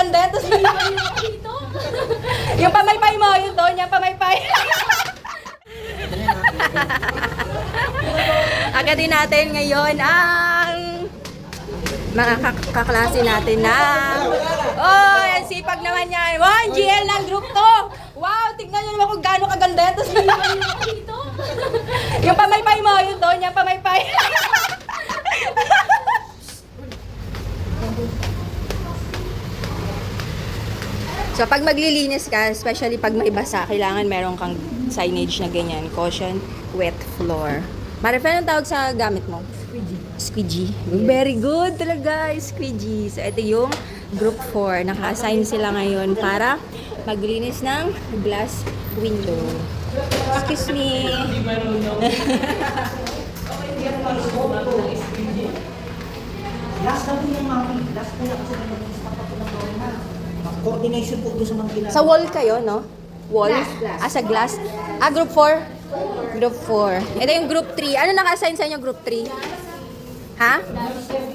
kaganda yan. Tapos yung pamaypay mo, yung doon, yung pamaypay. Agatin natin ngayon ang mga kaklase natin na oh, ang sipag naman yan. Wow, GL ng group to. Wow, tignan nyo naman kung gaano kaganda yan. Tapos yung pamaypay mo, yung doon, yung pamaypay. So, pag maglilinis ka, especially pag may basa, kailangan meron kang signage na ganyan. Caution, wet floor. Marifen, ang tawag sa gamit mo? Squeegee. Very good talaga, squeegee. So, ito yung group 4. Naka-assign sila ngayon para maglinis ng glass window. Excuse me. Last na po yung mami. Last po na kasi coordination po doon sa mga ginagawa. Sa wall kayo, no? Wall? Sa glass. Group 4? Group 4. Ito yung group 3. Ano naka-assign sa inyo, group 3? Ha?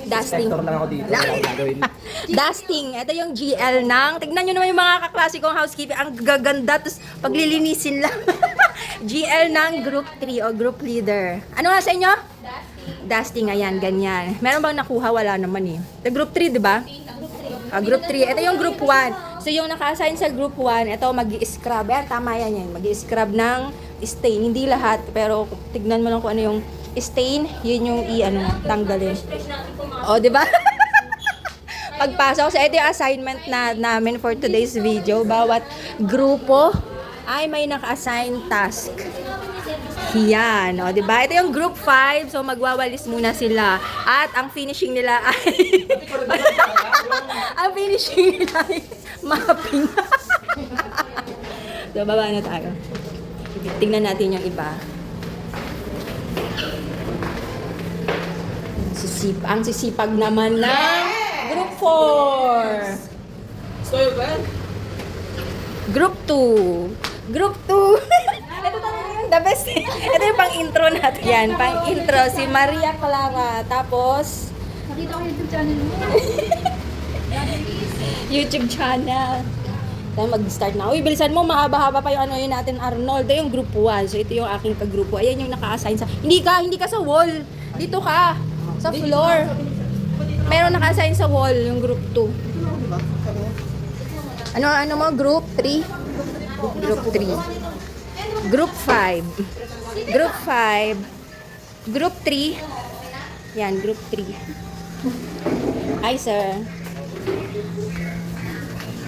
Dusting. Inspector lang ako dito. Wala akong gagawin. Dusting. Ito yung GL ng, tignan nyo naman yung mga kaklasikong housekeeping. Ang gaganda. Tapos paglilinisin lang. GL ng group 3 o group leader. Ano nga sa inyo? Dusting. Ayan, ganyan. Meron bang nakuha? Wala naman eh. The group 3, di ba? Group 3. Ito yung group 1. So yung naka-assign sa group 1, ito mag-i-scrub. Ayan, tama yan. Mag-i-scrub ng stain. Hindi lahat. Pero tignan mo lang kung ano yung stain. Yun yung tanggalin. O, di ba? Pagpasok. So ito yung assignment namin for today's video. Bawat grupo ay may naka-assign task. Yan, o, diba? Ito yung group 5, so magwawalis muna sila. At ang finishing nila ay ang finishing nila ay mapping. So, baba na tayo. Tingnan natin yung iba. Ang sisipag naman ng group 4. Group 2. Group 2. Ito talaga yung the best. Ito yung pang-intro natin. Yan, pang-intro. Si Maria Clara. Tapos, Nakita ko YouTube channel mo. YouTube channel. Tayo mag-start na. Uy, bilisan mo. Mahaba-haba pa yung yun natin, Arnold. Ito yung group 1. So, ito yung aking kagrupo. Ayan yung naka-assign sa... Hindi ka sa wall. Dito ka. Sa floor. Meron naka-assign sa wall yung group 2. Ano mo? Group 3? Group 3. Group 5. Group 5. Group 3. Yan, group 3. Hi, sir.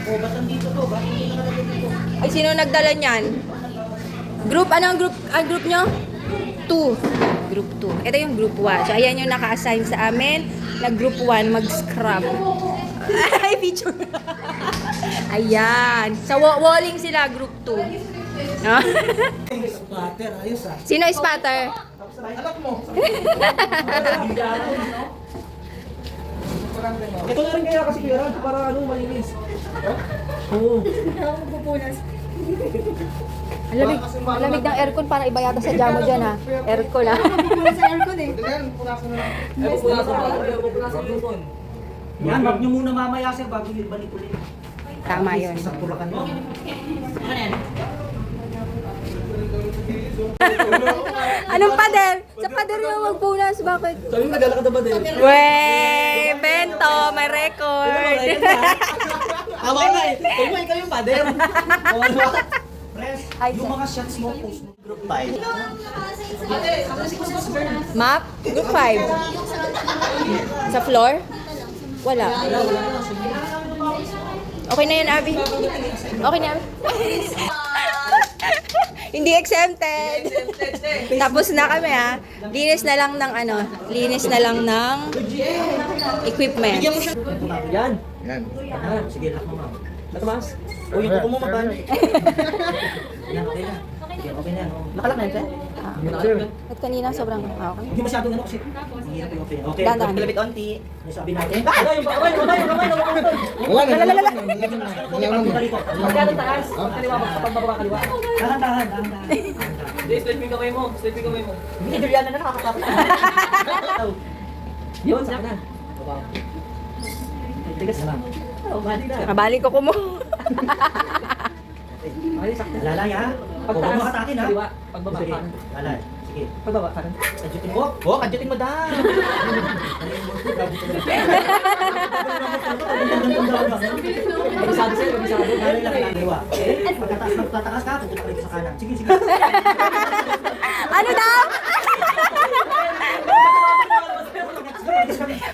Oh, ba't nandito to? Bakit hindi nakalagay dito? Ay, sino nagdala niyan? Group, ano ang group nyo? 2. Group 2. Ito yung group 1. So, ayan yung naka-assign sa amin na group 1 mag-scrub. Ay, picture. Ayan. Sa walling sila, group 2. No? Spatter, ayos ah. Sino spatter? Anak mo. Ito na rin kaya kasi kaya para malinis. Oo. Ang lamig ng aircon, para iba yata sa jamo dyan ha. Aircon ha. Sa aircon eh. Yan, wag nyo muna mamaya sir bago yung balik ulit. Tama yun. Sa tulakan mo. Anong pader? Sa pader yung magpunas, bakit? Sabi mo naglalakad na ba din? Wey! Bento! May record! Tama nga eh. Kaya mo ikaw yung pader. Press, Ay, yung sir. mga shots mo post mo. Group 5. Map? Group 5. Sa floor? Wala. Okay na yan, Abby? Okay na, Abby? Hindi exempted. Tapos na kami ha. Linis na lang ng equipment. Yan. Yan. Sige, lock mo ma'am. Matamas. O yung kuko mo maban. Yan, okay na. Okay na. Nakalak na yun, sir? At kanina sobrang okay. Hindi masyadong ano kasi. Hirap yung open. Okay, Dahan-dahan. kalabit onti. May sabi natin. Ano yung kamay. Wala na. Lalalala. Masyadong taas. Kaliwa mo kapag bababa kaliwa. Dahan-dahan. Straight yung kamay mo. Hindi, Juliana na nakakapapit. Yun, saka na. Tigas na. Kabalik ko mo. Lalay ha. Huwag mo hatakin ha. Pagbaba Sige. kanan. Lalay. Sige. Pagbaba kanan. Kadjutin mo. Oh, kadjutin mo daw. Kabisado sa'yo, kabisado. Lalay lang ang dalawa. Okay? Pagkataas ng tataas ka, kadjut ka rin sa kanan. Sige, sige. Ano daw?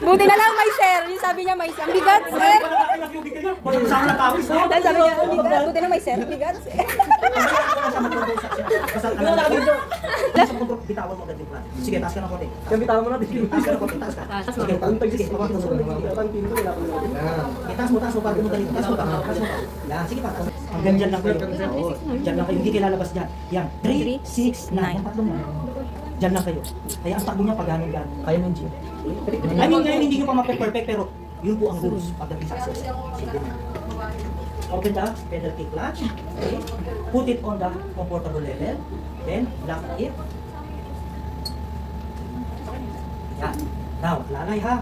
Buti na lang may sir. Yung sabi niya may sir. Ang bigat, sir. Walang sama na pawis, no? Dahil sabi niya, ang bigat. Buti na may sir. Ang bigat, sir. Basta alam mo. Sa kontrol, bitawan mo agad yung plan. Sige, taas ka ng konti. Kaya bitawan mo natin. Taas ka ng konti, taas ka. Sige, sige, taas mo, pag mo dali. Taas mo, taas mo. Yan, sige pa. Hanggang dyan lang kayo. Dyan lang kayo, hindi kayo lalabas dyan. Yan, 3, 6, 9. Ang tatlong yan. Dyan lang kayo. Kaya ang takbo niya pag gano'n. Kaya mo yung gym. I mean, ngayon hindi nyo pa mape-perfect, pero yun po ang rules pagdating sa access. Sige na. Open the pedal kick clutch. Okay. Put it on the comfortable level. Then, lock it. Yan. Now, lalay ha.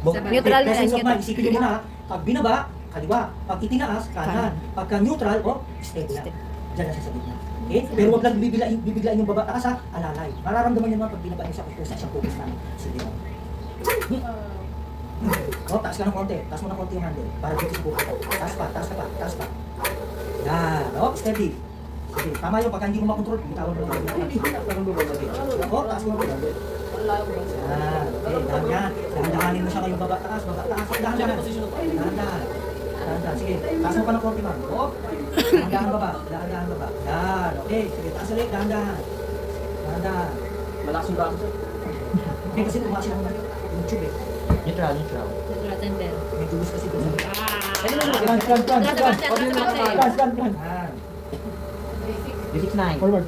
Neutral na, Presence of neutral. mind. Isipin nyo muna ha. Pag binaba, kaliwa. Pag itinaas, kanan. Pagka neutral, steady lang. Diyan na siya sa gitna. Okay? Pero huwag lang bibiglain yung baba taas ha. Alalay. Mararamdaman nyo naman pag binaba nyo siya kung sa focus namin. Sige lang. Oh, taas ka ng konti. Taas mo ng konti yung handle. Para dito sa buhay. Taas pa, taas ka pa, taas pa. Yan. Oh, steady. Sige, tama yun. Pagka hindi mo makontrol, bitawan mo. Oh, taas mo. Yan. Okay, dahan-dahan. Dahan-dahanin mo siya kayong baba taas. Baba taas. Dahan-dahan. Dahan-dahan. Dahan-dahan. Sige, taas mo pa ng konti, ma'am. Oh, dahan-dahan baba. Dahan-dahan baba. Yan. Okay, sige, taas ulit. Dahan-dahan. Dahan-dahan. Malakas yung braso sir. Hindi kasi tumakas yung tube eh. Neutral. May tubos kasi doon. Plan. Yan. Basic 9. Forward.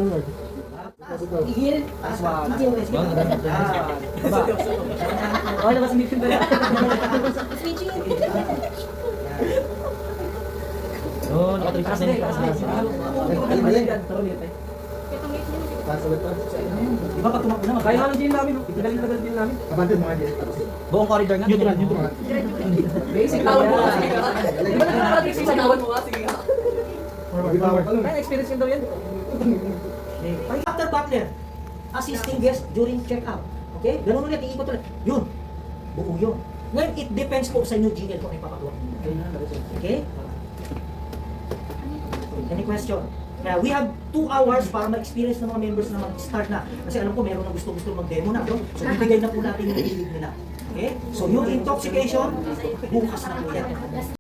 Taas pa. Baba. Oh, labas ang meeting pala. Oh, nakatuloy Di ba pag tumakbo naman? Kaya nga ng gym namin. Tagal din namin. Buong corridor nga. Neutral. Basic tawad mo nga. Di ba nakaka-practice sa tawad mo nga? Sige nga. Kaya experience yun daw yan. After butler, assisting guest during check-out. Okay? Ganun ulit, iikot ulit. Yun. Buo yun. Ngayon, it depends po sa inyo GL kung ipapagawa. Okay? Any question? Kaya we have 2 hours para ma-experience ng mga members na mag-start na. Kasi alam ko, meron na gusto mag-demo na. No? So, bibigay na po natin yung hilig nila. Okay? So, yung intoxication, bukas na po yan.